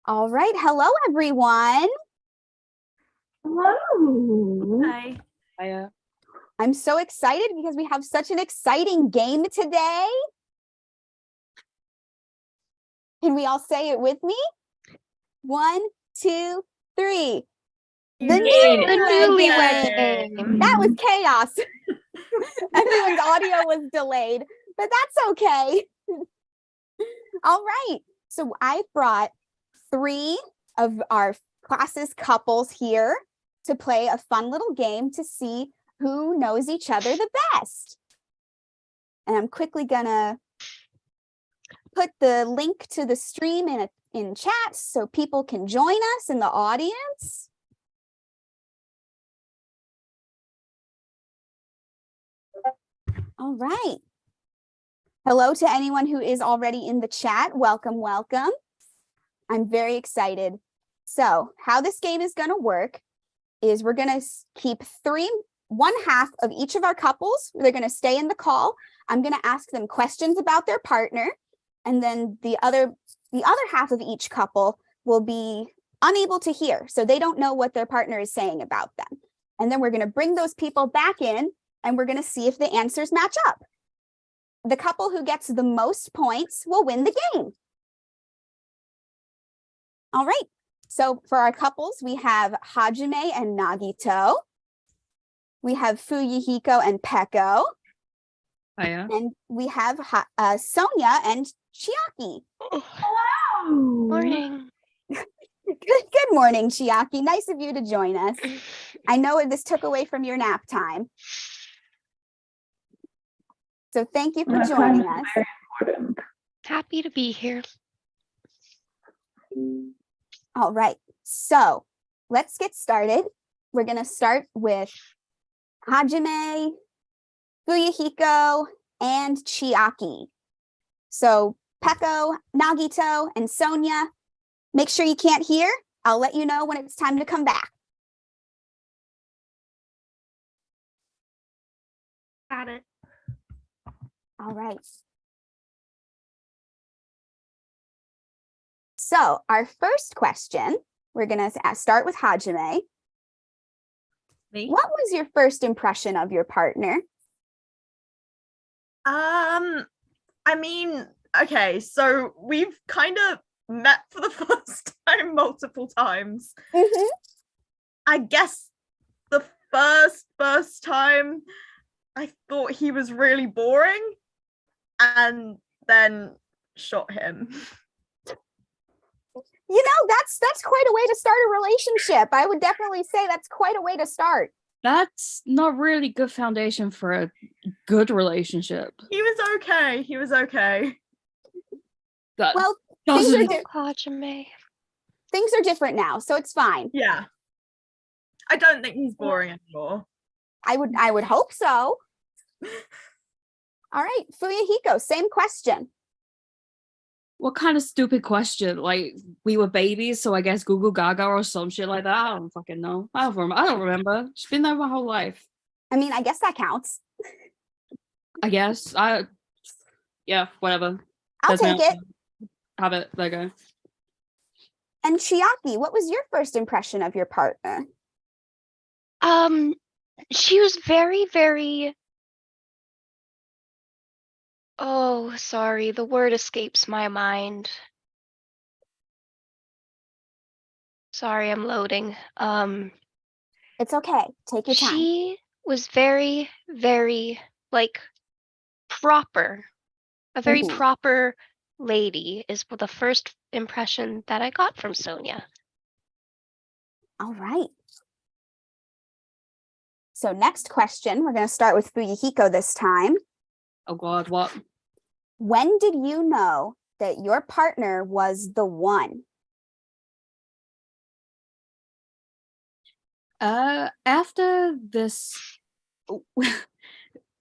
All right. Hello, everyone. Hello. Hi. Hiya. I'm so excited because we have such an exciting game today. Can we all say it with me? 1, 2, 3. The Newlywed game. That was chaos. Everyone's audio was delayed, but that's okay. All right. So I brought 3 of our class's couples here to play a fun little game to see who knows each other the best. And I'm quickly gonna put the link to the stream in chat so people can join us in the audience. All right. Hello to anyone who is already in the chat. Welcome, welcome. I'm very excited. So how this game is going to work is we're going to keep one half of each of our couples. They're going to stay in the call. I'm going to ask them questions about their partner. And then the other half of each couple will be unable to hear. So they don't know what their partner is saying about them. And then we're going to bring those people back in and we're going to see if the answers match up. The couple who gets the most points will win the game. All right. So for our couples, we have Hajime and Nagito. We have Fuyuhiko and Peko. Hiya. And we have Sonia and Chiaki. Hello. Morning. Good morning, Chiaki. Nice of you to join us. I know this took away from your nap time. So thank you for joining us. Very important. Happy to be here. All right. So let's get started. We're going to start with Hajime, Fuyuhiko, and Chiaki. So Peko, Nagito, and Sonia, make sure you can't hear. I'll let you know when it's time to come back. Got it. All right. So our first question, we're going to start with Hajime. Me? What was your first impression of your partner? I mean, okay, so we've kind of met for the first time multiple times. Mm-hmm. I guess the first time I thought he was really boring and then shot him. You know, that's quite a way to start a relationship. I would definitely say that's quite a way to start. That's not really good foundation for a good relationship. He was okay. That Well, doesn't. Hajime. things are different now, so it's fine. Yeah. I don't think he's boring anymore. I would hope so. All right, Fuyuhiko, same question. What kind of stupid question? Like, we were babies, so I guess Google Gaga or some shit like that. I don't fucking know. I don't remember. She's been there my whole life. I mean, I guess that counts. I guess. Yeah, whatever. I'll take it. Have it. There you go. And Chiaki, what was your first impression of your partner? She was very, very. Oh, sorry, the word escapes my mind. Sorry, I'm loading. It's okay. Take your time. She was very, very like proper. A very Mhm. proper lady is the first impression that I got from Sonia. All right. So next question, we're going to start with Fuyuhiko this time. Oh God, what? When did you know that your partner was the one? After this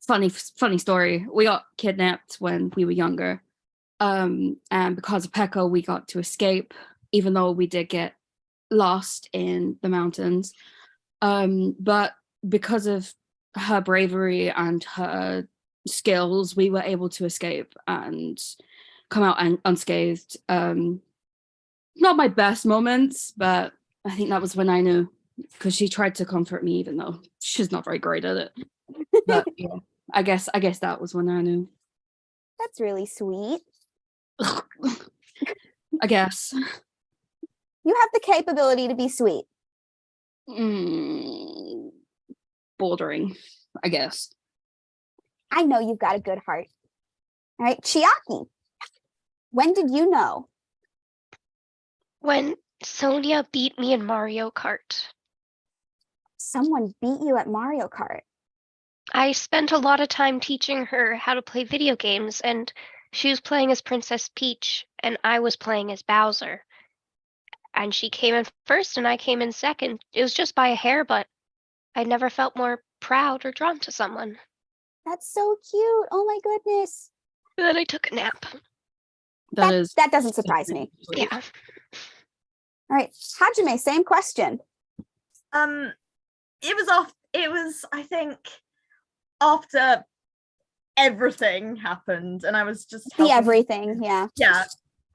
funny story, we got kidnapped when we were younger. And because of Peko, we got to escape, even though we did get lost in the mountains. But because of her bravery and her skills, we were able to escape and come out unscathed. not my best moments, but I think that was when I knew, because she tried to comfort me, even though she's not very great at it. But yeah, I guess that was when I knew. That's really sweet. I guess. You have the capability to be sweet. Bordering, I guess. I know you've got a good heart. All right, Chiaki, when did you know? When Sonia beat me in Mario Kart. Someone beat you at Mario Kart. I spent a lot of time teaching her how to play video games, and she was playing as Princess Peach, and I was playing as Bowser. And she came in first, and I came in second. It was just by a hair, but I never felt more proud or drawn to someone. That's so cute. Oh my goodness. And then I took a nap. That doesn't surprise me. Yeah. All right, Hajime, same question. It was I think after everything happened, and I was just Everything, yeah. Yeah,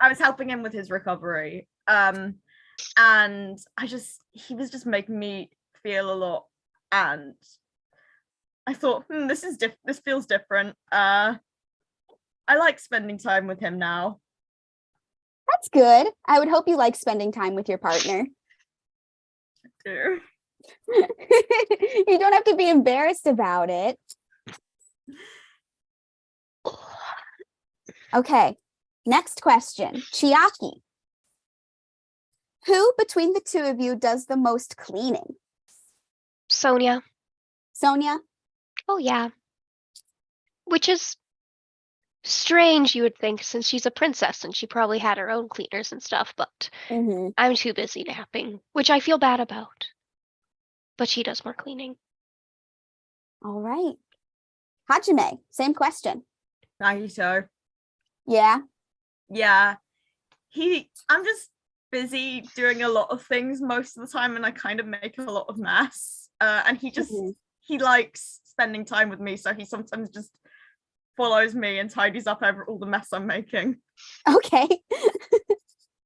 I was helping him with his recovery. And he was just making me feel a lot, and I thought, this feels different. I like spending time with him now. That's good. I would hope you like spending time with your partner. I do. You don't have to be embarrassed about it. Okay, next question. Chiaki. Who between the two of you does the most cleaning? Sonia. Sonia? Oh, yeah. Which is strange, you would think, since she's a princess and she probably had her own cleaners and stuff, but I'm too busy napping, which I feel bad about. But she does more cleaning. All right. Hajime, same question. Nagito. Yeah? Yeah. I'm just busy doing a lot of things most of the time, and I kind of make a lot of mess. And he likes spending time with me, so he sometimes just follows me and tidies up all the mess I'm making. Okay. And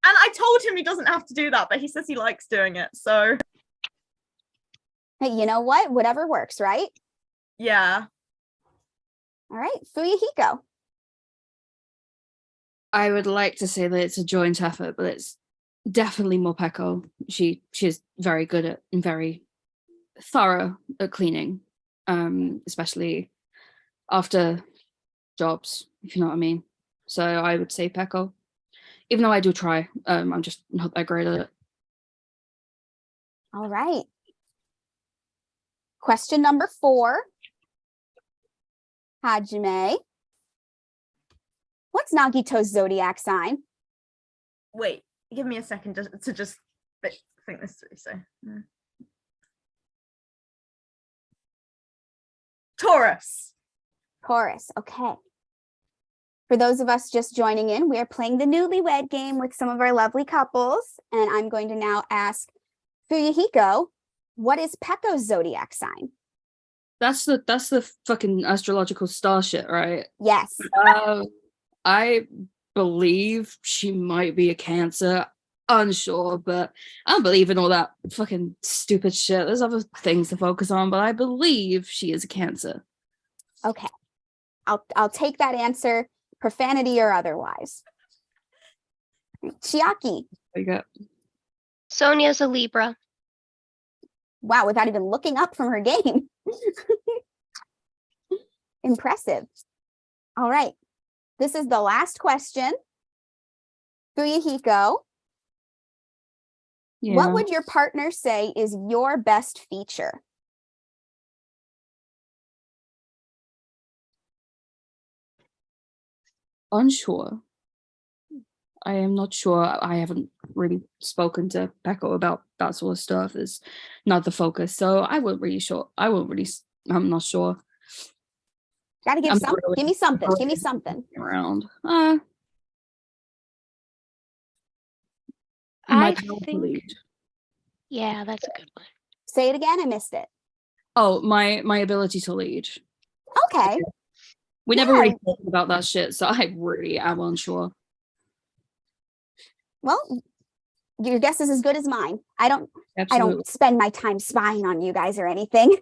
I told him he doesn't have to do that, but he says he likes doing it, so. Hey, you know what? Whatever works, right? Yeah. All right, Fuyuhiko. I would like to say that it's a joint effort, but it's definitely more Peko. She's very good at and very thorough at cleaning, especially after jobs, if you know what I mean. So I would say Peko, even though I do try. I'm just not that great at it. All right. Question number 4. Hajime. What's Nagito's zodiac sign? Wait, give me a second to just think this through. So, Taurus. Taurus, okay. For those of us just joining in, we are playing the Newlywed game with some of our lovely couples, and I'm going to now ask Fuyuhiko, what is Peko's zodiac sign? That's the fucking astrological star shit, right? Yes. I believe she might be a Cancer. Unsure, but I don't believe in all that fucking stupid shit. There's other things to focus on, but I believe she is a Cancer. Okay. I'll take that answer, profanity or otherwise. Chiaki. There you go. Sonia's a Libra. Wow, without even looking up from her game. Impressive. All right. This is the last question. Fuyuhiko. Yeah. What would your partner say is your best feature? Unsure. I am not sure. I haven't really spoken to Peko about that sort of stuff. It's not the focus. So I wasn't really sure. I'm not sure. Gotta give some. Really, give me something. Give me something. Around. I My power to think. lead. Yeah, that's a good one. Say it again. I missed it. Oh, my ability to lead. Okay. We never Yeah. really talked about that shit, so I really am unsure. Well, your guess is as good as mine. I don't Absolutely. spend my time spying on you guys or anything.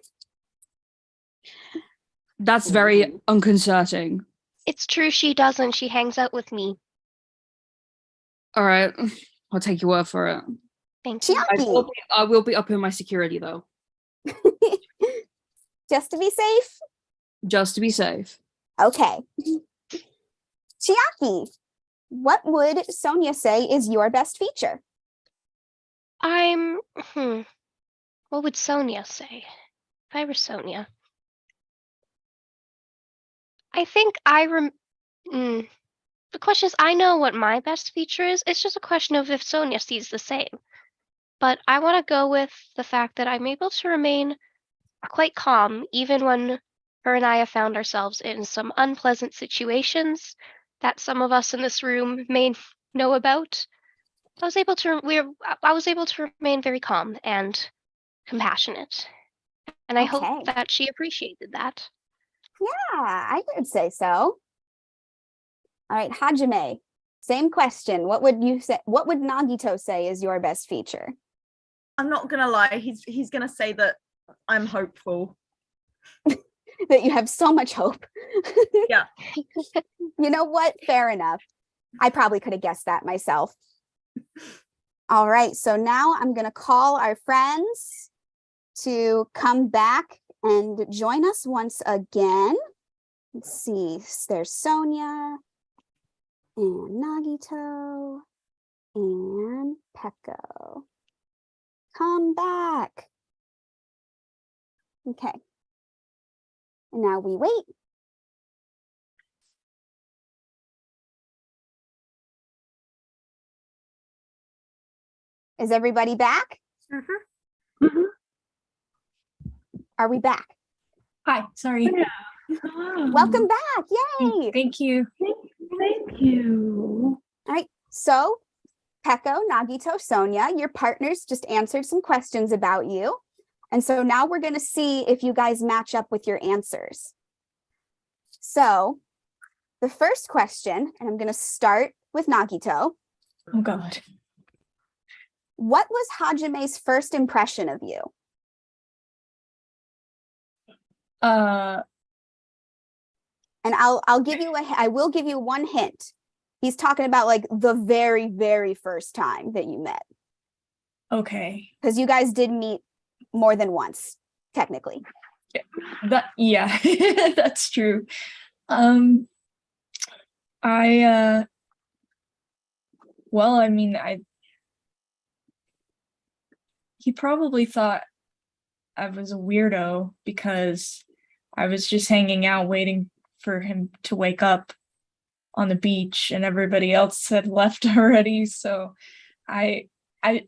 That's very unconcerting. It's true she doesn't. She hangs out with me. All right. I'll take your word for it. Thank you. Chiaki, I will be upping my security though, just to be safe. just to be safe. Okay. Chiaki, what would Sonia say is your best feature? What would Sonia say? If I were Sonia. I think the question is, I know what my best feature is. It's just a question of if Sonia sees the same. But I want to go with the fact that I'm able to remain quite calm, even when her and I have found ourselves in some unpleasant situations that some of us in this room may know about. I was able to remain very calm and compassionate. And I hope Okay. that she appreciated that. Yeah, I would say so. All right, Hajime, same question. What would you say? What would Nagito say is your best feature? I'm not gonna lie, he's gonna say that I'm hopeful. That you have so much hope. Yeah. You know what? Fair enough. I probably could have guessed that myself. All right, so now I'm going to call our friends to come back and join us once again. Let's see, there's Sonia and Nagito and Peko. Come back. Okay. And now we wait. Is everybody back? Mhm. Are we back? Hi, sorry. Welcome back. Yay. Thank you. Thank you. All right. So, Peko, Nagito, Sonia, your partners just answered some questions about you. And so now we're going to see if you guys match up with your answers. So, the first question, and I'm going to start with Nagito. Oh God. What was Hajime's first impression of you? And I'll give you I will give you one hint. He's talking about like the very, very first time that you met. Okay. Because you guys did meet more than once, technically. Yeah, that's true. He probably thought I was a weirdo because I was just hanging out waiting for him to wake up on the beach and everybody else had left already. So I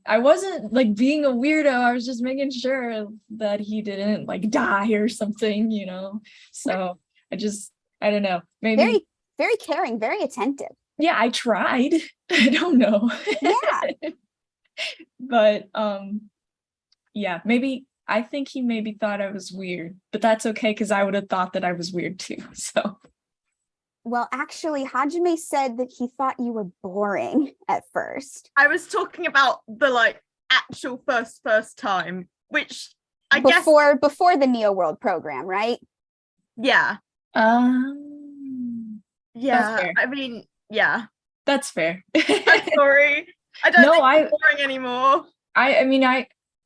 wasn't like being a weirdo. I was just making sure that he didn't like die or something, you know. So I don't know. Maybe Very, very caring, very attentive. yeah, I tried. I don't know. Yeah. But yeah, maybe I think he maybe thought I was weird, but that's okay because I would have thought that I was weird too. So Well, actually, Hajime said that he thought you were boring at first. I was talking about the like actual first time, which I guess Before the Neo World program, right? yeah. Yeah. fair. I mean, yeah. That's fair. I'm sorry. I don't think I'm boring anymore.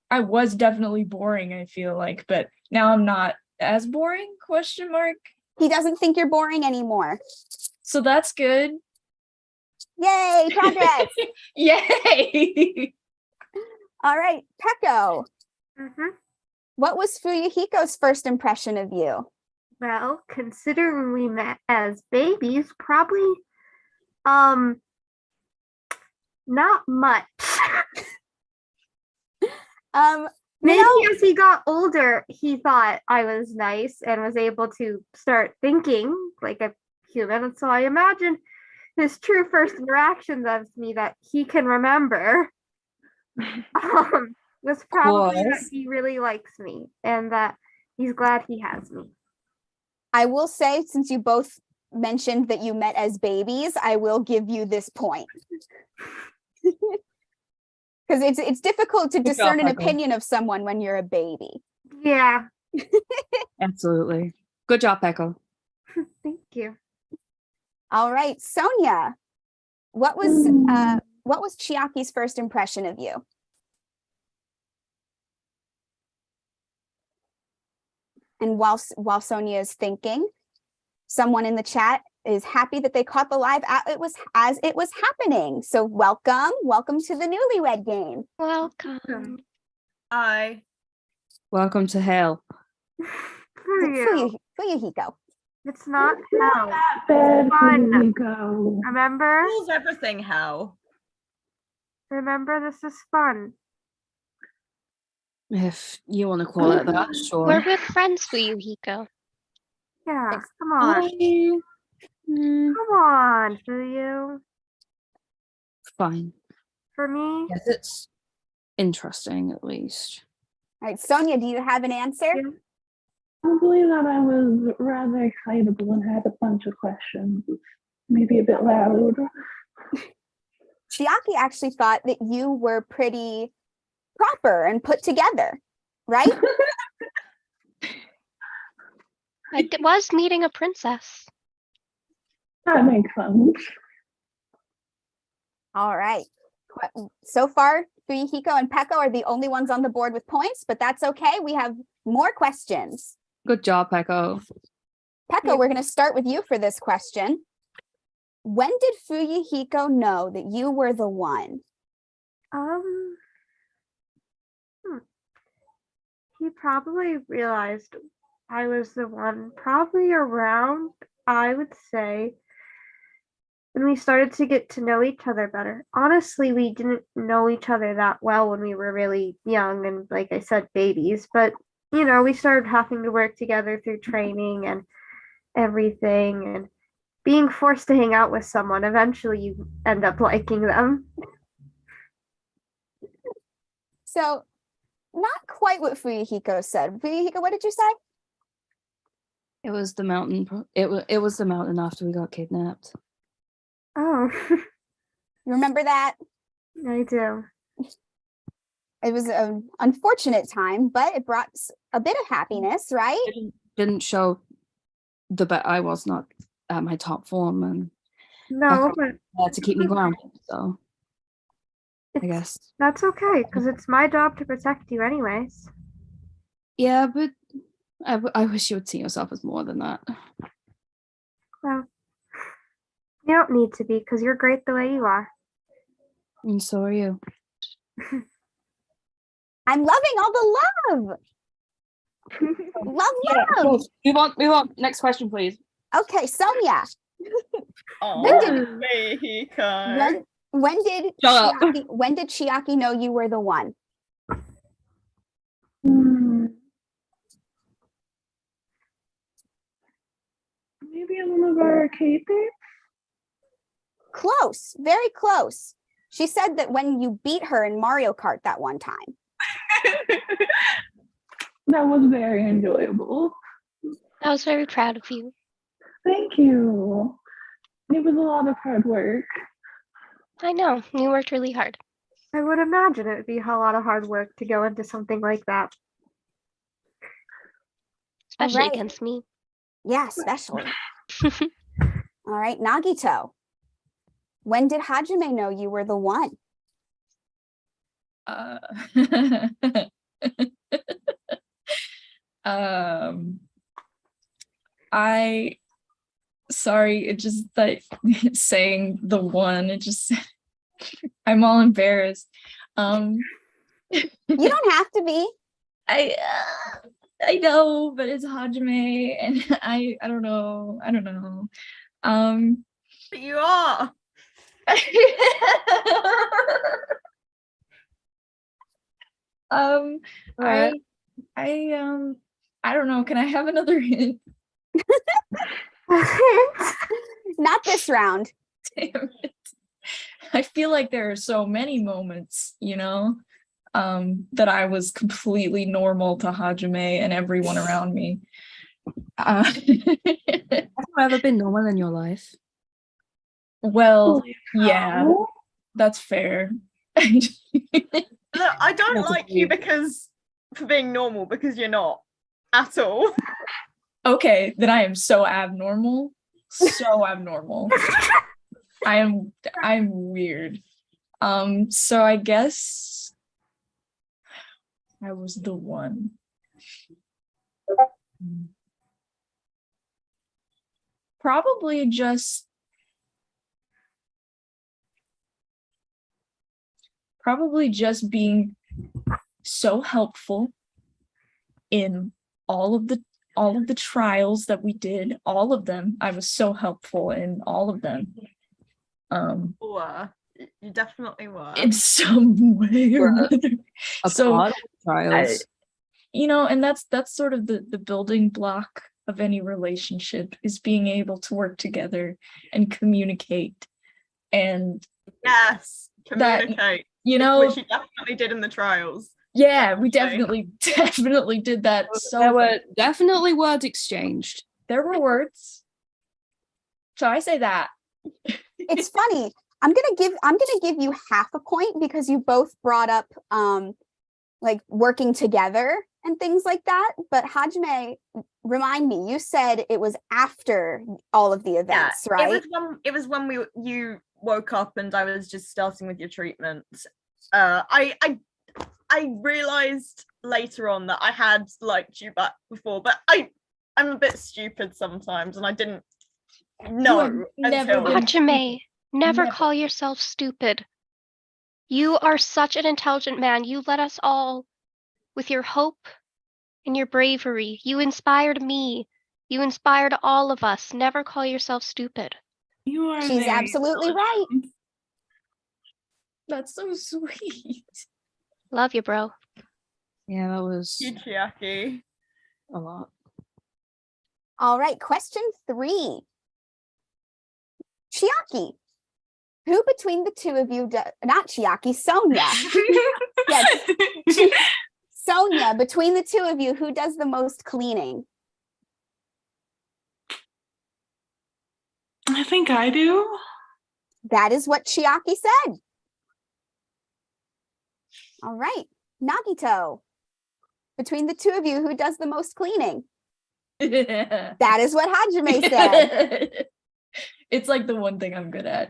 I was definitely boring, I feel like, but now I'm not as boring, question mark. He doesn't think you're boring anymore. So that's good. Yay, progress. Yay. All right, Peko. Mm-hmm. What was Fuyuhiko's first impression of you? Well, considering we met as babies, probably not much. Maybe as he got older, he thought I was nice and was able to start thinking like a human. And so I imagine his true first interactions of me that he can remember was probably that he really likes me and that he's glad he has me. I will say, since you both mentioned that you met as babies, I will give you this point. Because it's difficult to Good discern job, an Peko. opinion of someone when you're a baby. Yeah. Absolutely. Good job, Peko. Thank you. All right, Sonia. What was Chiaki's first impression of you? And while Sonia is thinking, someone in the chat is happy that they caught the live as it was happening. So welcome to the Newlywed game. Welcome. Welcome to hell. Fuyuhiko. It's not hell. It's fun. Remember? Rules everything hell. Remember, this is fun. If you want to call it that, sure. We're with friends, Fuyuhiko. Yeah, come on. Come on, Fuyu. Fine. For me? Yes, it's interesting at least. All right, Sonia, do you have an answer? Yeah. I believe that I was rather excitable and had a bunch of questions. Maybe a bit loud. Chiaki actually thought that you were pretty proper and put together, right? I was meeting a princess. That makes sense. All right. So far, Fuyuhiko and Peko are the only ones on the board with points, but that's okay. We have more questions. Good job, Peko. Peko, we're going to start with you for this question. When did Fuyuhiko know that you were the one? He probably realized I was the one, probably around, I would say, when we started to get to know each other better. Honestly, we didn't know each other that well when we were really young and, like I said, babies. But, you know, we started having to work together through training and everything. And being forced to hang out with someone, eventually you end up liking them. So, not quite what Fuyuhiko said. Fuyuhiko, what did you say? It was the mountain. It was the mountain after we got kidnapped. Oh, You remember that? I do. It was an unfortunate time, but it brought a bit of happiness, right? Didn't show the bet I was not at my top form and No, but had to keep me grounded. So I it's, guess. that's okay, because it's my job to protect you anyways. Yeah, but I wish you would see yourself as more than that. Well, you don't need to be, because you're great the way you are. And so are you. I'm loving all the love. Love. Move on. Next question, please. Okay, Sonia. Oh, When when did Shut up. when did Chiaki know you were the one? Maybe on one of our arcade dates? Close, very close. She said that when you beat her in Mario Kart that one time. That was very enjoyable. I was very proud of you. Thank you. It was a lot of hard work. I know, you worked really hard. I would imagine it would be a lot of hard work to go into something like that. Especially right. against me. Yeah, especially. All right, Nagito. When did Hajime know you were the one? Sorry, it just like saying the one, it just I'm all embarrassed. You don't have to be. I know, but it's Hajime and I don't know. But you are. I don't know. Can I have another hint? Not this round. Damn it. I feel like there are so many moments, that I was completely normal to Hajime and everyone around me. Have you ever been normal in your life? Well, yeah, that's fair. Look, I don't That's like you agreed. for being normal, because you're not at all. Okay, then I am so abnormal. So abnormal. I'm weird. So I guess I was the one. Probably just being so helpful in all of the trials that we did, all of them. I was so helpful in all of them. You definitely were. In some way or another. A So part of the trials. and that's sort of the building block of any relationship, is being able to work together and communicate. And Yes, that, communicate. which you definitely did in the trials. Yeah, we definitely did that. So There were definitely words exchanged. there were words. So I say that. It's funny. I'm gonna give you half a point because you both brought up like working together and things like that. But Hajime, remind me, you said it was after all of the events, right? It was when you woke up and I was just starting with your treatment. I realized later on that I had liked you back before, but I'm a bit stupid sometimes, and I didn't know until Hajime, never Never. call yourself stupid. You are such an intelligent man. You led us all with your hope and your bravery. You inspired me. You inspired all of us. Never call yourself stupid. You are She's very absolutely right. intelligent. That's so sweet. Love you, bro. Yeah, that was Chiaki. a lot. All right, question 3. Chiaki, who between the two of you, not Chiaki, Sonia. Yes, Sonia, between the two of you, who does the most cleaning? I think I do. That is what Chiaki said. All right, Nagito, between the two of you, who does the most cleaning? That is what Hajime said. It's like the one thing I'm good at.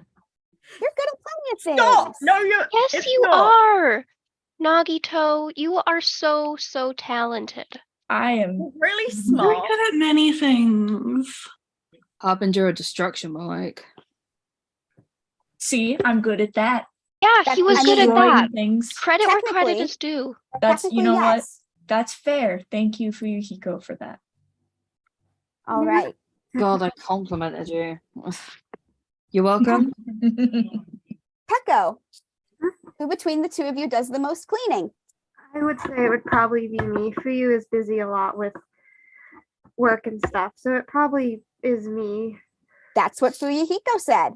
You're good at plenty of things. Stop! No, you're. Yes, it's you not. are. Nagito, you are so talented. I am You're really Very smart. good at many things. Harbinger of destruction, more like. See, I'm good at that. Yeah, he was good at Destroying that. things. Credit where credit Technically- is due. That's Technically, what? yes. That's fair. Thank you, Fuyuhiko, for that. All right. God, I complimented you. You're welcome. Peko, who between the two of you does the most cleaning? I would say it would probably be me. Fuyu is busy a lot with work and stuff, so it probably is me. That's what Fuyuhiko said.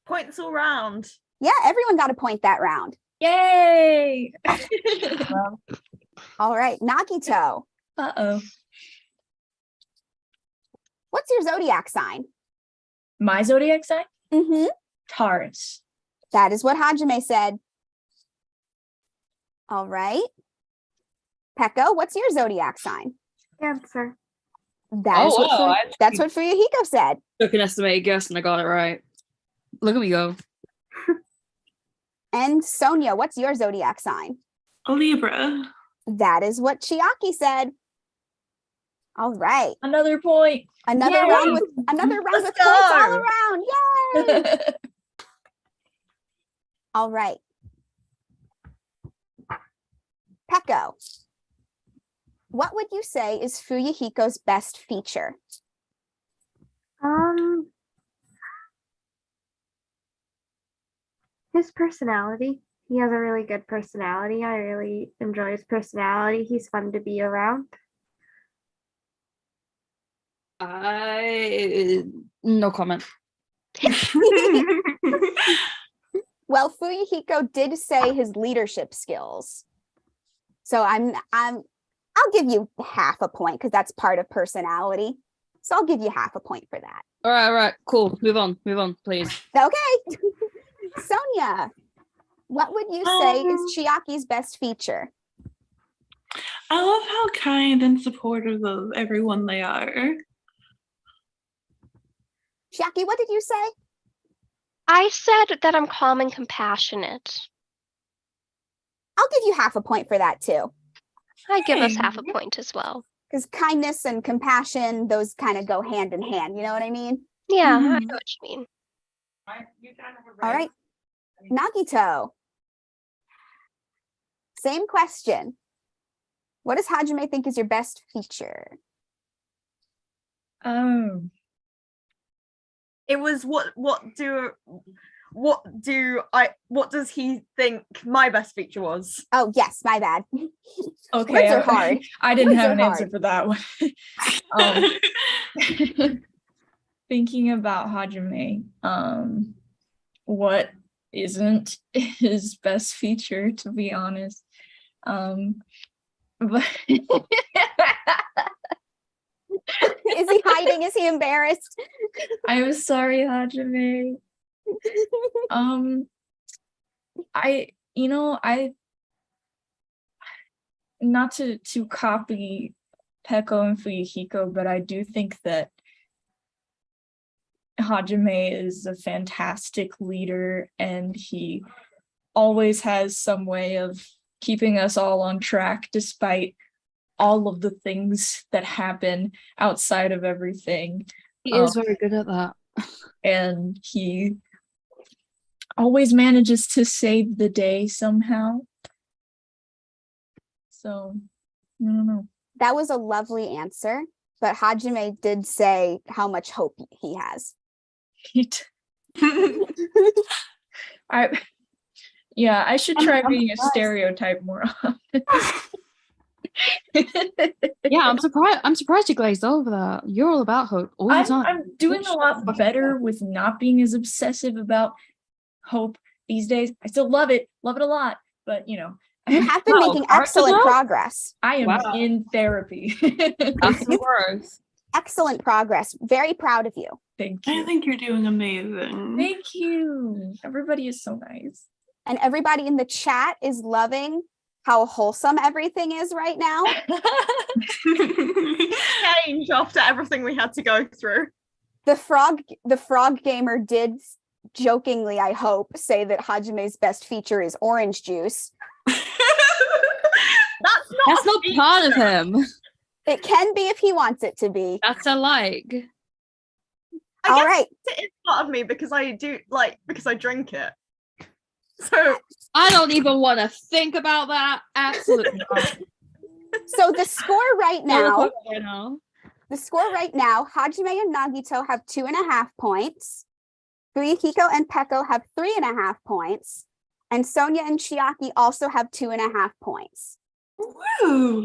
Points all round. Yeah, everyone got a point that round. Yay! All right, Nagito, Uh-oh. what's your zodiac sign? My zodiac sign? Mm-hmm. Taurus. That is what Hajime said. All right. Peko, what's your zodiac sign? Cancer. That's that's what Fuyuhiko said. Took an estimated guess and I got it right. Look at me go. And Sonia, what's your zodiac sign? A Libra. That is what Chiaki said. All right. Another point. Another Yay! round with Let's points all go. around. Yay! All right. Peko, what would you say is Fuyuhiko's best feature? His personality. He has a really good personality. I really enjoy his personality. He's fun to be around. No comment. Well, Fuyuhiko did say his leadership skills. So I'll give you half a point because that's part of personality. So I'll give you half a point for that. All right, cool. Move on, please. Okay. Sonia, What would you say is Chiaki's best feature? I love how kind and supportive of everyone they are. Chiaki, what did you say? I said that I'm calm and compassionate. I'll give you half a point for that too. I give us half a point as well. Because kindness and compassion, those kind of go hand in hand. You know what I mean? Yeah, I know what you mean. All right. Nagito. Same question. What does Hajime think is your best feature? It was what does he think my best feature was? Oh, yes, my bad. Okay, Words are hard. I didn't Words have are an answer hard. for that one. Thinking about Hajime, what isn't his best feature, to be honest. But Is he hiding? Is he embarrassed? I'm sorry, Hajime. I not to copy Peko and Fuyuhiko, but I do think that Hajime is a fantastic leader, and he always has some way of keeping us all on track despite all of the things that happen outside of everything. He is very good at that. And he always manages to save the day somehow. So, I don't know. That was a lovely answer, but Hajime did say how much hope he has. I should try being a stereotype more often. Yeah, I'm surprised you glazed over that. You're all about hope all the time. I'm doing a lot better with not being as obsessive about hope these days. I still love it a lot, but You have been making excellent progress. I am in therapy. That's the growth. Excellent progress. Very proud of you. Thank you. I think you're doing amazing. Thank you. Everybody is so nice. And everybody in the chat is loving how wholesome everything is right now. Change after everything we had to go through. The frog gamer did jokingly, I hope, say that Hajime's best feature is orange juice. That's not part of him. It can be if he wants it to be. That's a like. All right. It is part of me because I drink it. So I don't even want to think about that. Absolutely not. So the score right now, The Hajime and Nagito have 2.5 points. Fuyuhiko and Peko have 3.5 points. And Sonia and Chiaki also have 2.5 points. Woo!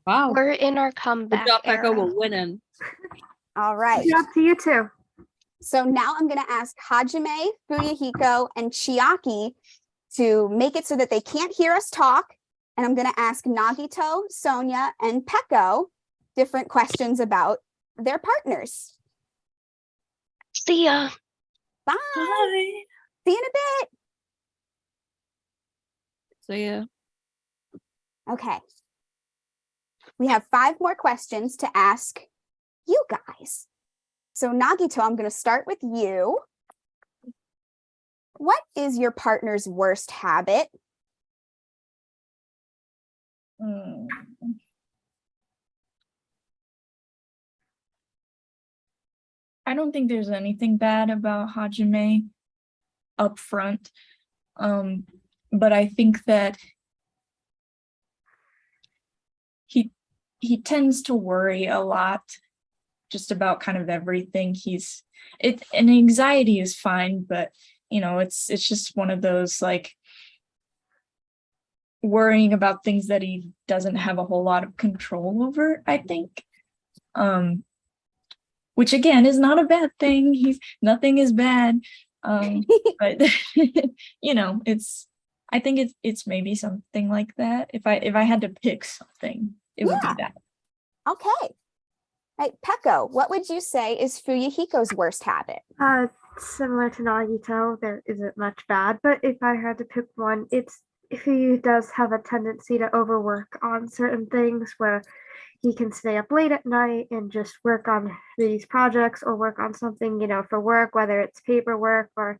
Wow. We're in our Good comeback job, era. Peko. We're winning. All right. Good job to you too. So now I'm going to ask Hajime, Fuyuhiko, and Chiaki to make it so that they can't hear us talk. And I'm going to ask Nagito, Sonia, and Peko different questions about their partners. See ya. Bye. Bye. See you in a bit. So yeah. Okay. We have 5 more questions to ask you guys. So Nagito, I'm going to start with you. What is your partner's worst habit? I don't think there's anything bad about Hajime up front. But I think that he tends to worry a lot just about kind of everything. And anxiety is fine, but it's just one of those like worrying about things that he doesn't have a whole lot of control over, I think. Which again is not a bad thing. Nothing is bad. But I think it's maybe something like that. If I had to pick something, it would be that. Okay. Right, Peko, what would you say is Fuyuhiko's worst habit? similar to Nagito. There isn't much bad, but if I had to pick one, it's if he does have a tendency to overwork on certain things where he can stay up late at night and just work on these projects or work on something, for work, whether it's paperwork or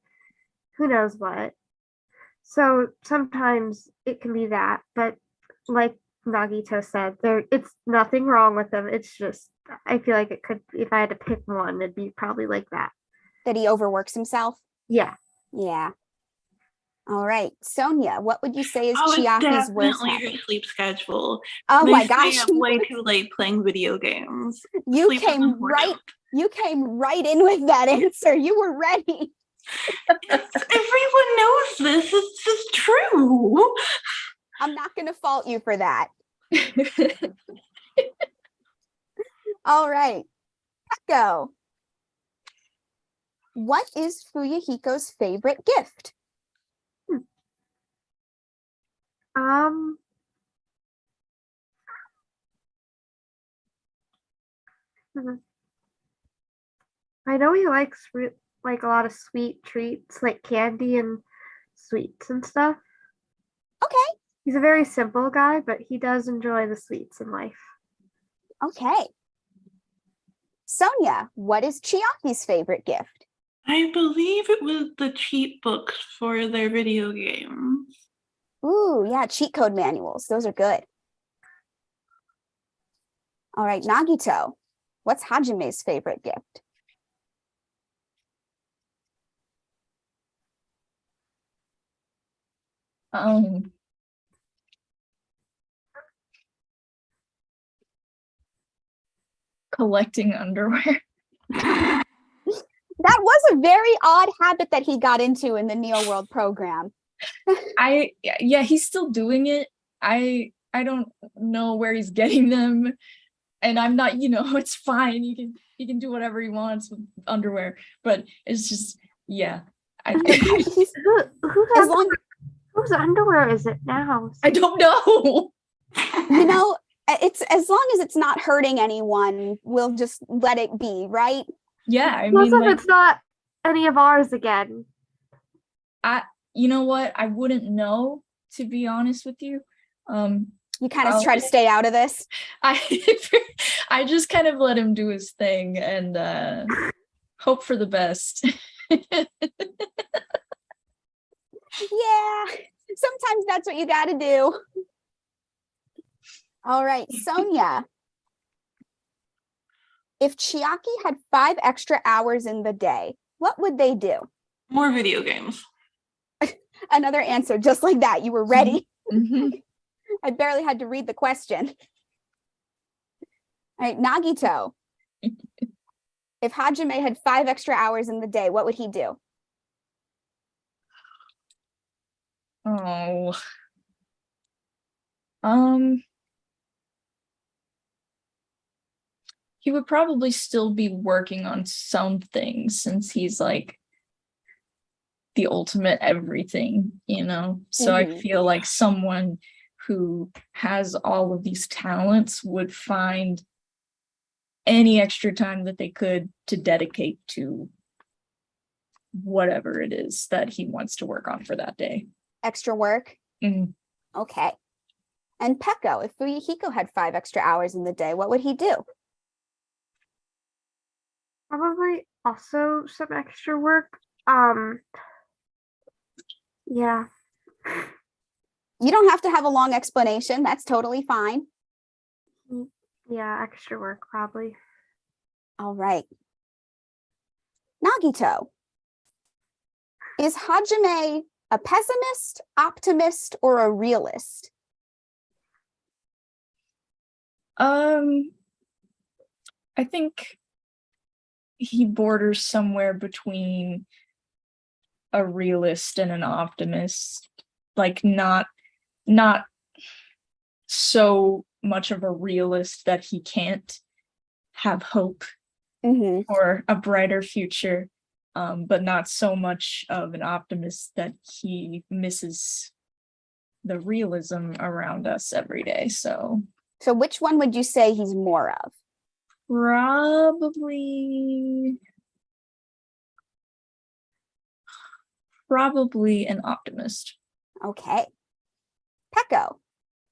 who knows what. So sometimes it can be that, but like Nagito said, it's nothing wrong with him. It's just I feel like it could, if I had to pick one, it'd be probably like that. That he overworks himself? Yeah. Yeah. All right. Sonia, what would you say is Oh, it's Chiaki's worst definitely habit? her sleep schedule. Oh They my stay gosh. up way too late playing video games. You Sleep is came important. right in with that answer. You were ready. Everyone knows this. It's just true. I'm not going to fault you for that. All right. Peko. What is Fuyuhiko's favorite gift? I know he likes like a lot of sweet treats, like candy and sweets and stuff. Okay. He's a very simple guy, but he does enjoy the sweets in life. Okay. Sonia, what is Chiaki's favorite gift? I believe it was the cheat books for their video games. Ooh, yeah, cheat code manuals. Those are good. All right, Nagito, what's Hajime's favorite gift? Collecting underwear. That was a very odd habit that he got into in the Neo World program. Yeah, he's still doing it. I don't know where he's getting them, and I'm not, it's fine. He can do whatever he wants with underwear, but it's just, yeah. Whose underwear is it now? I don't know. It's as long as it's not hurting anyone, we'll just let it be, right? Yeah, I Plus, mean, if it's not any of ours again. You know what? I wouldn't know, to be honest with you. You kind of try to stay out of this. I just kind of let him do his thing and hope for the best. Yeah, sometimes that's what you got to do. All right, Sonia. If Chiaki had 5 extra hours in the day, what would they do? More video games. Another answer just like that. You were ready. Mm-hmm. I barely had to read the question. All right, Nagito. If Hajime had 5 extra hours in the day, what would he do? Oh. He would probably still be working on some things since he's like the ultimate everything, So I feel like someone who has all of these talents would find any extra time that they could to dedicate to whatever it is that he wants to work on for that day. Extra work? Mm. Okay. And Peko, if Fuyuhiko had 5 extra hours in the day, what would he do? Probably also some extra work. Yeah. You don't have to have a long explanation. That's totally fine. Yeah, extra work probably. All right. Nagito. Is Hajime a pessimist, optimist, or a realist? I think he borders somewhere between a realist and an optimist, like not so much of a realist that he can't have hope or a brighter future, but not so much of an optimist that he misses the realism around us every day. So which one would you say he's more of? Probably probably an optimist. Okay. Peko,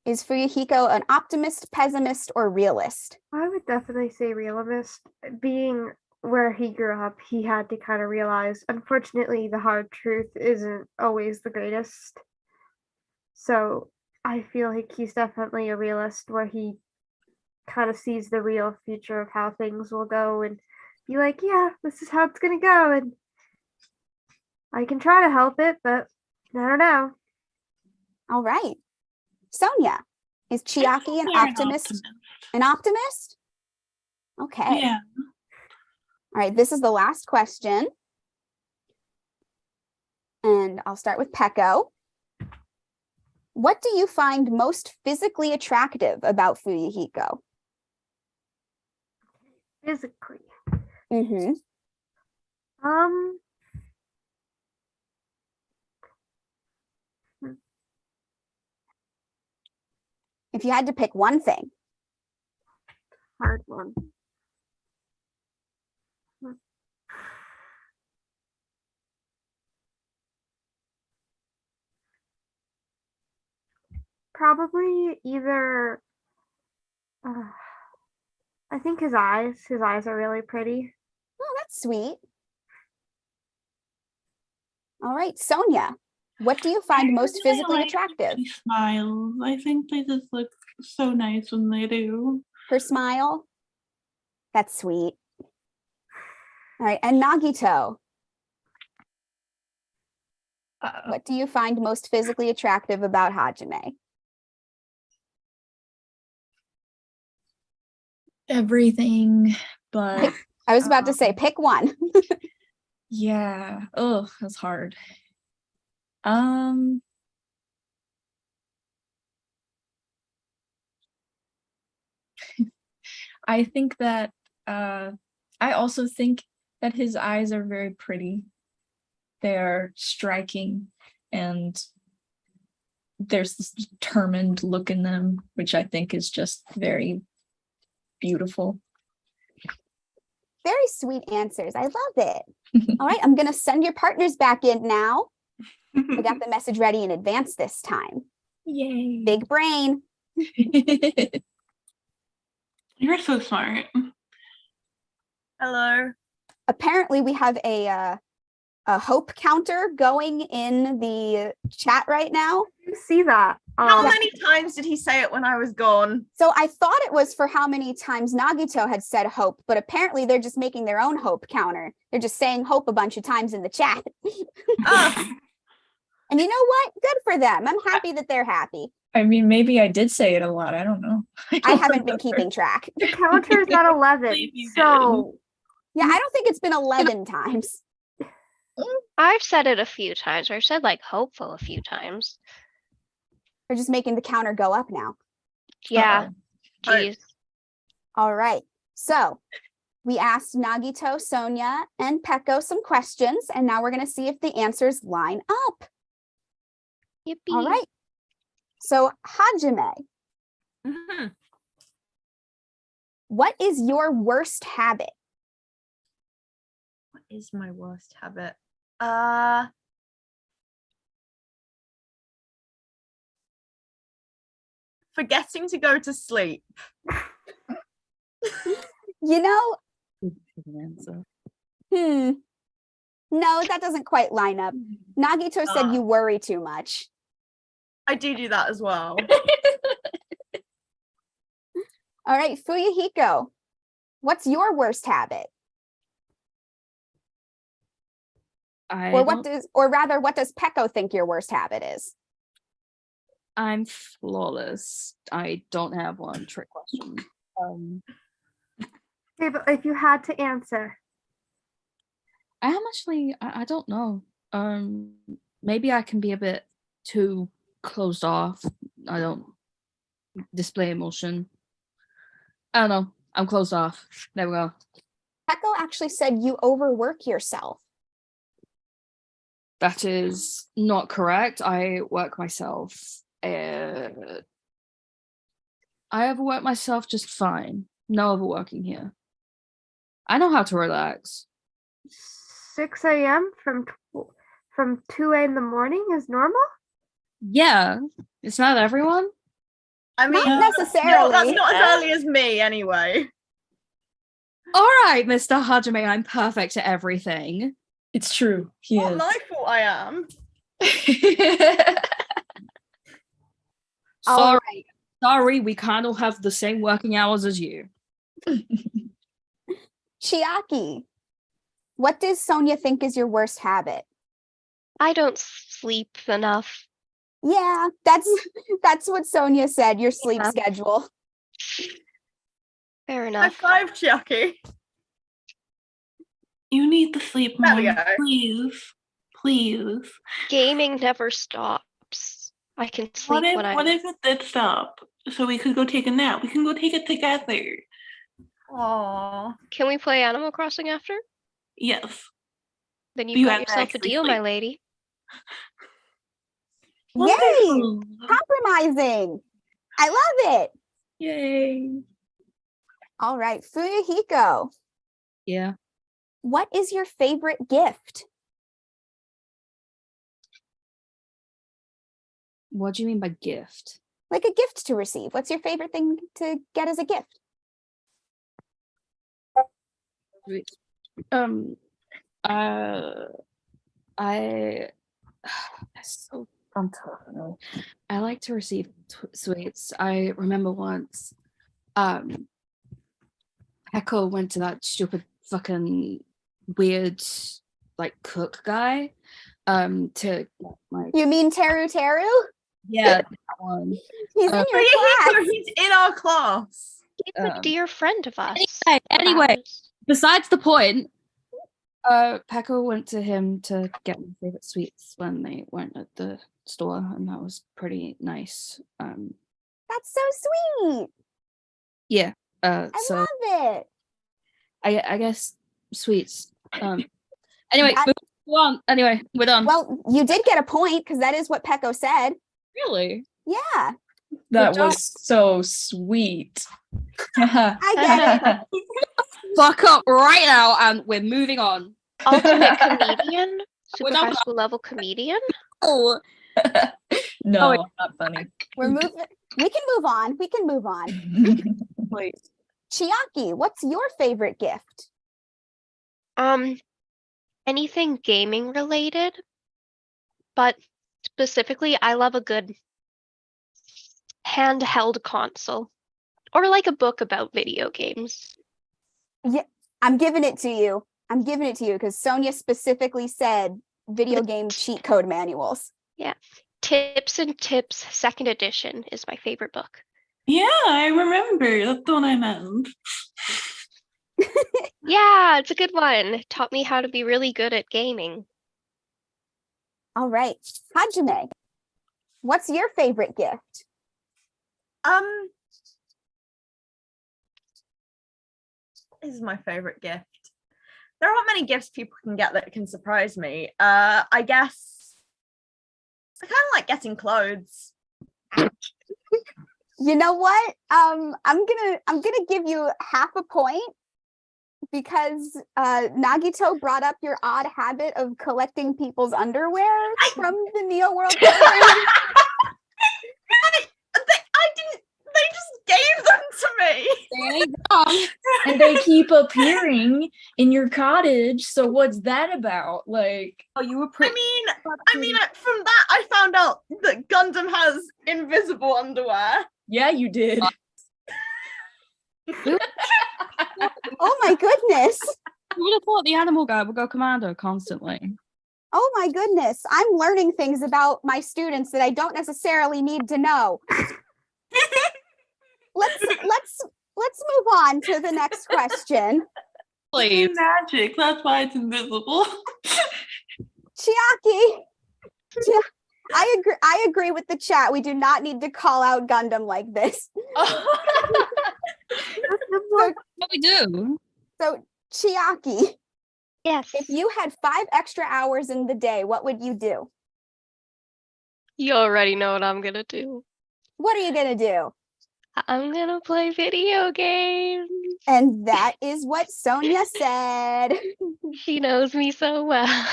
is Fuyuhiko an optimist, pessimist, or realist? I would definitely say realist. Being where he grew up, he had to kind of realize, unfortunately, the hard truth isn't always the greatest. So I feel like he's definitely a realist where he kind of sees the real future of how things will go and be like, yeah, this is how it's going to go. And I can try to help it, but I don't know. All right. Sonia, is Chiaki an They're optimist? An optimist? Okay. Yeah. All right, this is the last question. And I'll start with Peko. What do you find most physically attractive about Fuyuhiko? Physically. Mm-hmm. If you had to pick one thing. Hard one. Probably either I think his eyes. His eyes are really pretty. Oh, that's sweet. All right, Sonia, what do you find most really physically like attractive? She smiles. I think they just look so nice when they do. Her smile? That's sweet. All right, and Nagito, what do you find most physically attractive about Hajime? Everything, but I was about to say, pick one. yeah. Oh, that's hard. I think that I also think that his eyes are very pretty. They are striking, and there's this determined look in them, which I think is just very beautiful. Very sweet answers. I love it. All right, I'm going to send your partners back in now. I got the message ready in advance this time. Yay. Big brain. You're so smart. Hello. Apparently, we have a hope counter going in the chat right now. You see that? How many times did he say it when I was gone? So I thought it was for how many times Nagito had said hope, but apparently they're just making their own hope counter. They're just saying hope a bunch of times in the chat. Oh. And you know what? Good for them. I'm happy that they're happy. I mean, maybe I did say it a lot. I don't know. I haven't been keeping track. The counter is at 11. So yeah, I don't think it's been 11 times. I've said it a few times, or I've said like hopeful a few times. They're just making the counter go up now. Yeah. Uh-oh. Jeez. All right. So we asked Nagito, Sonia, and Peko some questions, and now we're going to see if the answers line up. Yippee. All right. So Hajime, Mhm. what is your worst habit? What is my worst habit? Forgetting to go to sleep. You know, no, that doesn't quite line up. Nagito said you worry too much. I do that as well. All right, Fuyuhiko, what's your worst habit? What does Peko think your worst habit is? I'm flawless. I don't have one. Trick question. okay, but if you had to answer. I don't know. Maybe I can be a bit too closed off. I don't display emotion. I don't know. I'm closed off. There we go. Peko actually said you overwork yourself. That is not correct. I work myself. I overwork myself just fine. No overworking here. I know how to relax. 6 a.m. from 2 in the morning is normal? Yeah, it's not everyone. I mean, Not necessarily. that's not as early as me anyway. All right, Mr. Hajime, I'm perfect at everything. It's true. He Not is. my fault I am. All Sorry, right. sorry, we kind of have the same working hours as you. Chiaki, what does Sonia think is your worst habit? I don't sleep enough. Yeah, that's what Sonia said, your sleep Yeah. schedule. Fair High enough. five, Chiaki. You need to sleep There we more, go. please. Please. Gaming never stops. I can sleep What if it did stop? So we could go take a nap. We can go take it together. Aww. Can we play Animal Crossing after? Yes. Then You you've got have to yourself a actually deal, my sleep. lady. Yay! Wonderful. Compromising. I love it. Yay. All right, Fuyuhiko, Yeah. what is your favorite gift? What do you mean by gift? Like a gift to receive. What's your favorite thing to get as a gift? I that's so tough. I like to receive sweets. I remember once, Peko went to that stupid fucking weird like cook guy, to like You mean Teru Teru? yeah that one. He's in your Fuyuhiko, class. he's in our class. He's a dear friend of us. Anyway, Ours. besides the point, Peko went to him to get my favorite sweets when they went at the store, and that was pretty nice. That's so sweet. Yeah. I So love it. I guess sweets. Anyway, That- move on. Anyway, we're done. Well, you did get a point because that is what Peko said. Really? Yeah, That job. was so sweet. I get it. Fuck up right now, and we're moving on. Ultimate comedian? We're Super not high school level comedian? Oh, No, wait. not funny. We're moving. We can move on. We can move on. wait. Chiaki, what's your favorite gift? Anything gaming related, but specifically, I love a good handheld console or like a book about video games. I'm giving it to you. I'm giving it to you because Sonia specifically said video game cheat code manuals. Tips and Tips second edition is my favorite book. Yeah, I remember. That's the one I meant. Yeah, it's a good one. It taught me how to be really good at gaming. All right. Hajime, what's your favorite gift? This is my favorite gift. There aren't many gifts people can get that can surprise me. I guess I kind of like getting clothes. You know what? I'm gonna give you half a point because Nagito brought up your odd habit of collecting people's underwear from the Neo World program. I didn't. They just gave them to me. And they keep appearing in your cottage. So what's that about? Like, Oh, you were I pretty. mean, from that I found out that Gundam has invisible underwear. yeah, you did. Oh my goodness. You would have thought the animal guy would go commando constantly. Oh my goodness. I'm learning things about my students that I don't necessarily need to know. Let's move on to the next question. Please. Magic. That's why it's invisible. Chiaki. I agree with the chat. We do not need to call out Gundam like this. What we do? So Chiaki, Yes. if you had 5 extra hours in the day, what would you do? You already know what I'm gonna do. What are you gonna do? I'm gonna play video games. And that is what Sonia said. She knows me so well.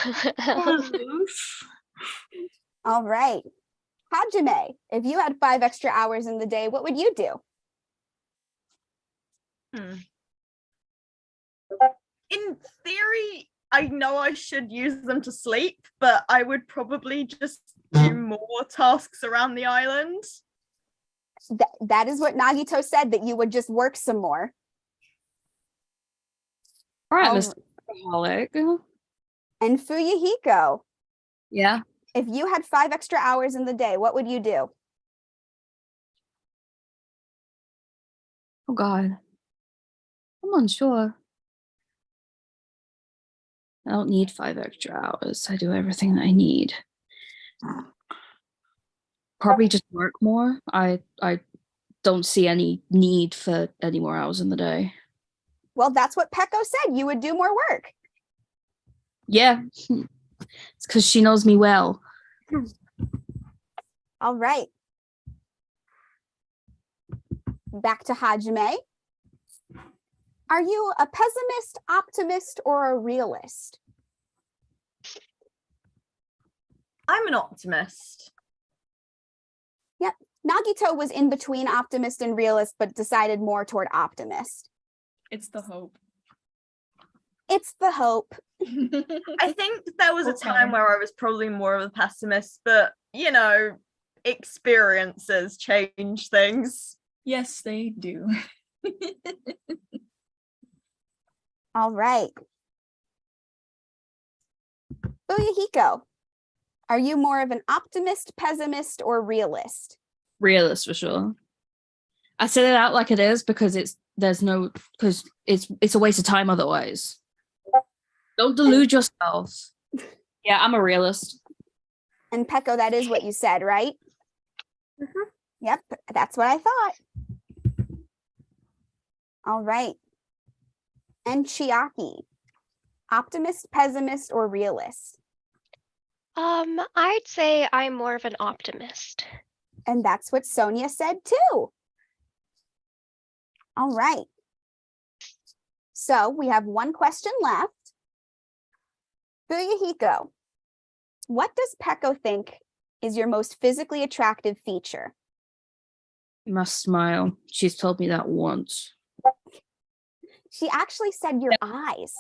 All right. Hajime, if you had 5 extra hours in the day, what would you do? In theory, I know I should use them to sleep, but I would probably just do more tasks around the island. That is what Nagito said, that you would just work some more. All right, Oh. Mr. Alcoholic. And Fuyuhiko, Yeah. if you had 5 extra hours in the day, what would you do? Oh God. I'm unsure. I don't need 5 extra hours. I do everything that I need. Probably just work more. I don't see any need for any more hours in the day. Well, that's what Peko said. You would do more work. Yeah. It's because she knows me well. All right. Back to Hajime. Are you a pessimist, optimist, or a realist? I'm an optimist. Yep. Nagito was in between optimist and realist, but decided more toward optimist. It's the hope. It's the hope. I think there was a time where I was probably more of a pessimist, but you know, experiences change things. Yes, they do. All right. Fuyuhiko, are you more of an optimist, pessimist, or realist? Realist for sure. I said it out like it is because it's a waste of time otherwise. Don't delude yourself. Yeah, I'm a realist. And Peko, that is what you said, right? Mhm. Yep, that's what I thought. All right. And Chiaki, optimist, pessimist, or realist? I'd say I'm more of an optimist. And that's what Sonia said too. All right. So we have one question left. Fuyuhiko, what does Peko think is your most physically attractive feature? You must smile. She's told me that once. She actually said your eyes.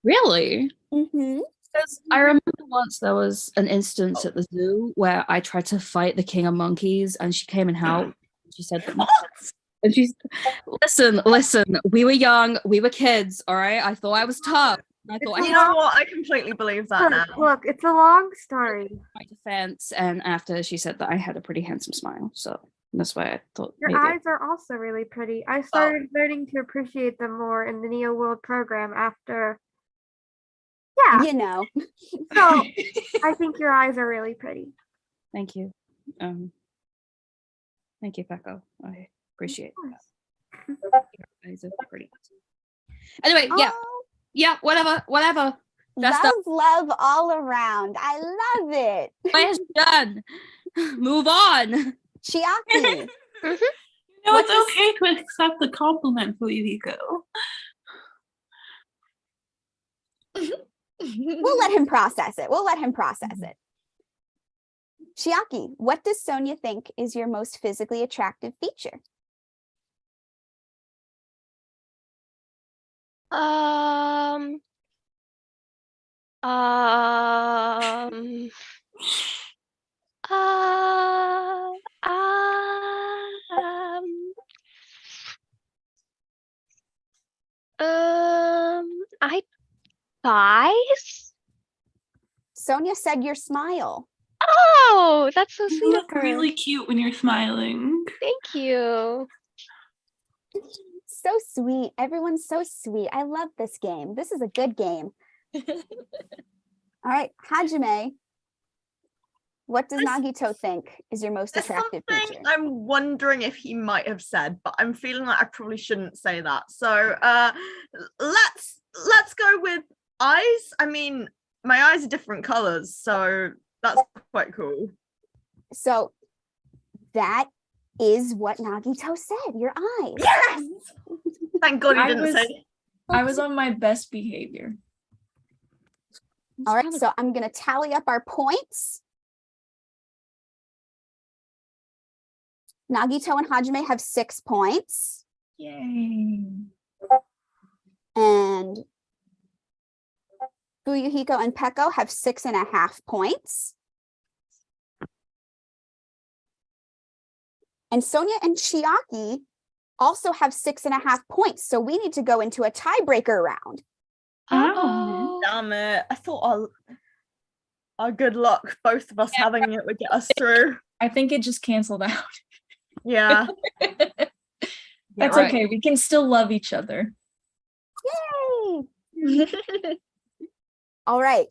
Really? Mm-hmm. Because I remember once there was an instance at the zoo where I tried to fight the king of monkeys and she came and helped. She said, and she's, listen, we were young, we were kids, all right? I thought I was tough. I thought You know what? I completely believe that now. Look, it's a long story. my defense, and after she said that I had a pretty handsome smile, so that's why I thought Your maybe. eyes are also really pretty. I started learning to appreciate them more in the Neo World program after. Yeah, You know. so I think your eyes are really pretty. Thank you. Thank you, Peko. I appreciate that. Your eyes are pretty. Anyway, yeah. Oh, Yeah, whatever. That's love all around. I love it. It's done. Move on. Chiaki, No, What's it's okay to accept the compliment, Fuyuhiko. we'll let him process it. Chiaki, what does Sonia think is your most physically attractive feature? Um, uh, I thighs? Sonia said your smile. Oh, that's so You sweet of look her. really cute when you're smiling. Thank you. So sweet. Everyone's so sweet. I love this game. This is a good game. All right, Hajime, what does Nagito think is your most There's attractive something feature? I'm wondering if he might have said, but I'm feeling like I probably shouldn't say that. So let's go with eyes. I mean, my eyes are different colors, so that's quite cool. So that is what Nagito said, your eyes. Yes! Thank God you I didn't was- say. I was on my best behavior. All right, so I'm going to tally up our points. Nagito and Hajime have 6 points. Yay. And Fuyuhiko and Peko have 6.5 points. And Sonia and Chiaki also have 6.5 points. So we need to go into a tiebreaker round. Oh. Damn it. I thought our good luck, both of us having it would get us through. I think it just canceled out. Yeah. That's right. okay. We can still love each other. Yay! All right.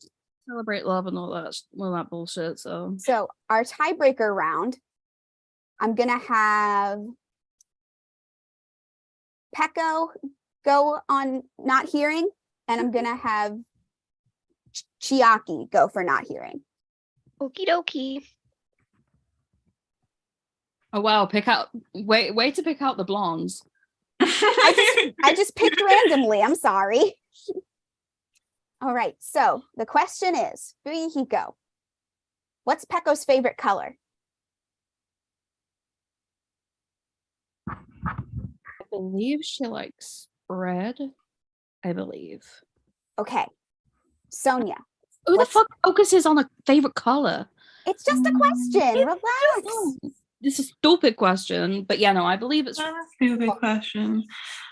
Celebrate love and all that bullshit. So So our tiebreaker round, I'm going to have Peko go on not hearing, and I'm going to have Chiaki go for not hearing. Okie dokie. oh wow, way to pick out the blondes. I just picked randomly. I'm sorry. All right. So the question is, Fuyuhiko, what's Peko's favorite color? I believe she likes red. I believe. Okay. Sonia, Who the What's- fuck focuses on a favorite color? it's just a question. Relax. This is a stupid question, but yeah, no, I believe it's. That's a stupid question.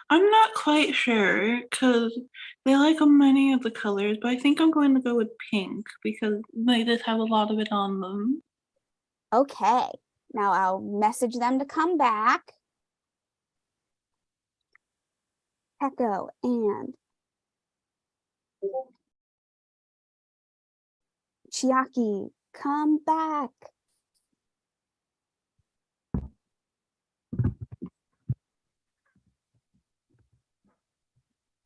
I'm not quite sure because they like many of the colors, but I think I'm going to go with pink because they just have a lot of it on them. Okay. Now I'll message them to come back. Peko and Chiaki, come back.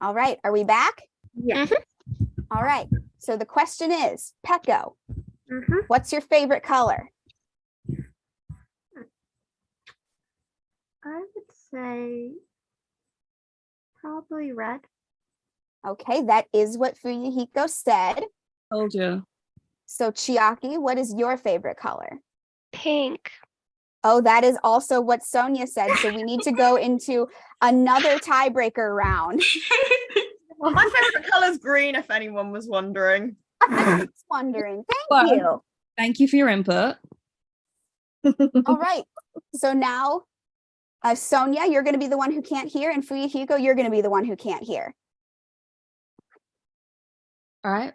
All right, are we back? Yeah. All right. So the question is, Peko, Mm-hmm. what's your favorite color? I would say probably red. Okay, that is what Fuyuhiko said. Told you. So Chiaki, what is your favorite color? Pink. Oh, that is also what Sonia said. So we need to go into another tiebreaker round. My favorite color is green, if anyone was wondering. I was wondering. Thank Well, you. Thank you for your input. All right. So now, Sonia, you're going to be the one who can't hear, and Fuyuhiko, you're going to be the one who can't hear. All right.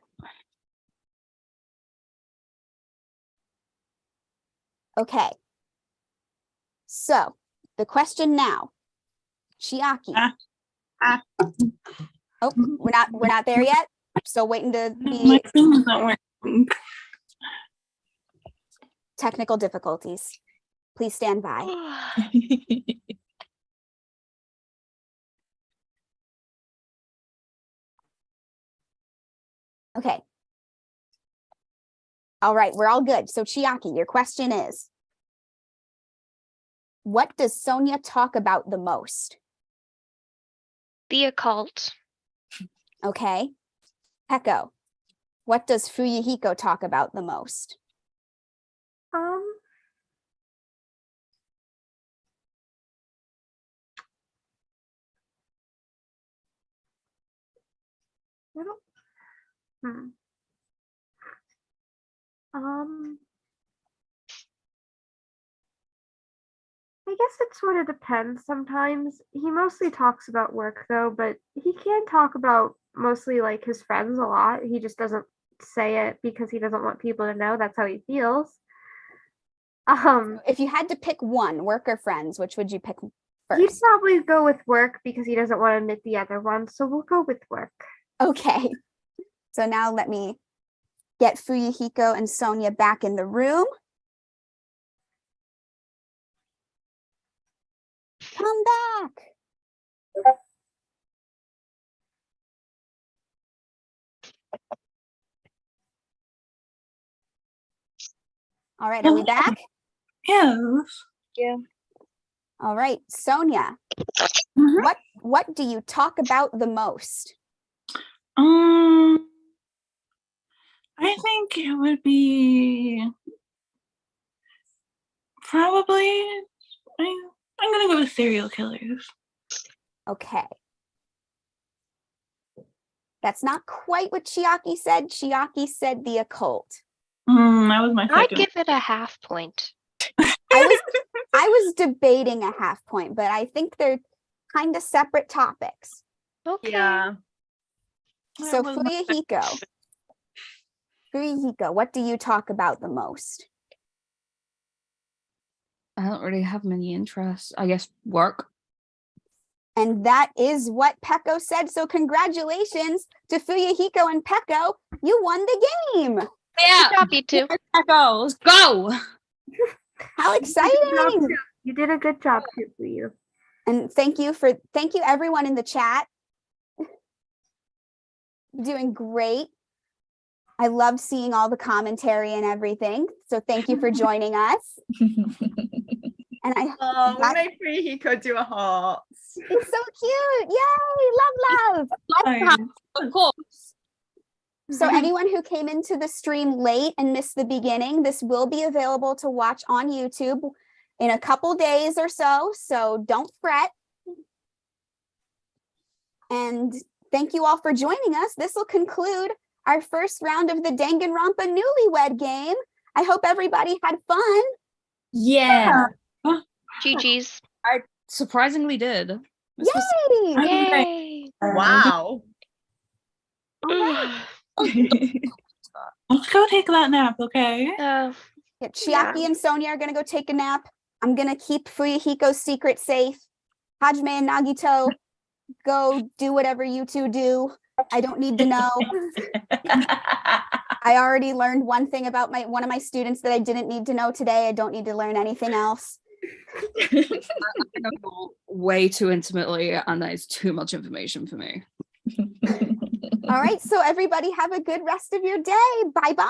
Okay. So the question now, Chiaki. Oh, we're not there yet. Still waiting to My be thing is not working. technical difficulties. Please stand by. Okay. All right, we're all good. So Chiaki, your question is, what does Sonia talk about the most? The occult. Okay. Peko, what does Fuyuhiko talk about the most? I don't. I guess it sort of depends sometimes. He mostly talks about work though, but he can talk about mostly like his friends a lot. He just doesn't say it because he doesn't want people to know that's how he feels. If you had to pick one, work or friends, which would you pick He'd first? probably go with work because he doesn't want to admit the other one. So we'll go with work. Okay. So now let me get Fuyuhiko and Sonia back in the room. Come back. All right, are we back? Yes. Yeah. All right, Sonia, Mhm. what do you talk about the most? I think it would be probably. I'm gonna go with serial killers. Okay. That's not quite what Chiaki said. Chiaki said the occult. That was my I'd second. give it a half point. I was debating a half point, but I think they're kind of separate topics. Okay. Yeah. So That was my Fuyuhiko, what do you talk about the most? I don't really have many interests. I guess work. And that is what Peko said. So congratulations to Fuyuhiko and Peko. You won the game. Yeah. Good job, you two. Go. Let's go. How You did a good job exciting. too. You did a good job too for you. And thank you everyone in the chat. You're doing great. I loved seeing all the commentary and everything. So thank you for joining us. And Oh, we that- made Fuyuhiko do a heart. it's so cute. Yay, love. Fine. Of course. So anyone who came into the stream late and missed the beginning, this will be available to watch on YouTube in a couple days or so. So don't fret. And thank you all for joining us. This will conclude our first round of the Danganronpa Newlywed game. I hope everybody had fun. Yeah. GG's. I surprisingly did. Yay! Yay. Wow. All right. Let's go take that nap, okay? Yeah, Chiaki and Sonia are going to go take a nap. I'm going to keep Fuyuhiko's secret safe. Hajime and Nagito, go do whatever you two do. I don't need to know. I already learned one thing about one of my students that I didn't need to know today. I don't need to learn anything else. I know way too intimately, and that is too much information for me. All right, so everybody have a good rest of your day. Bye-bye.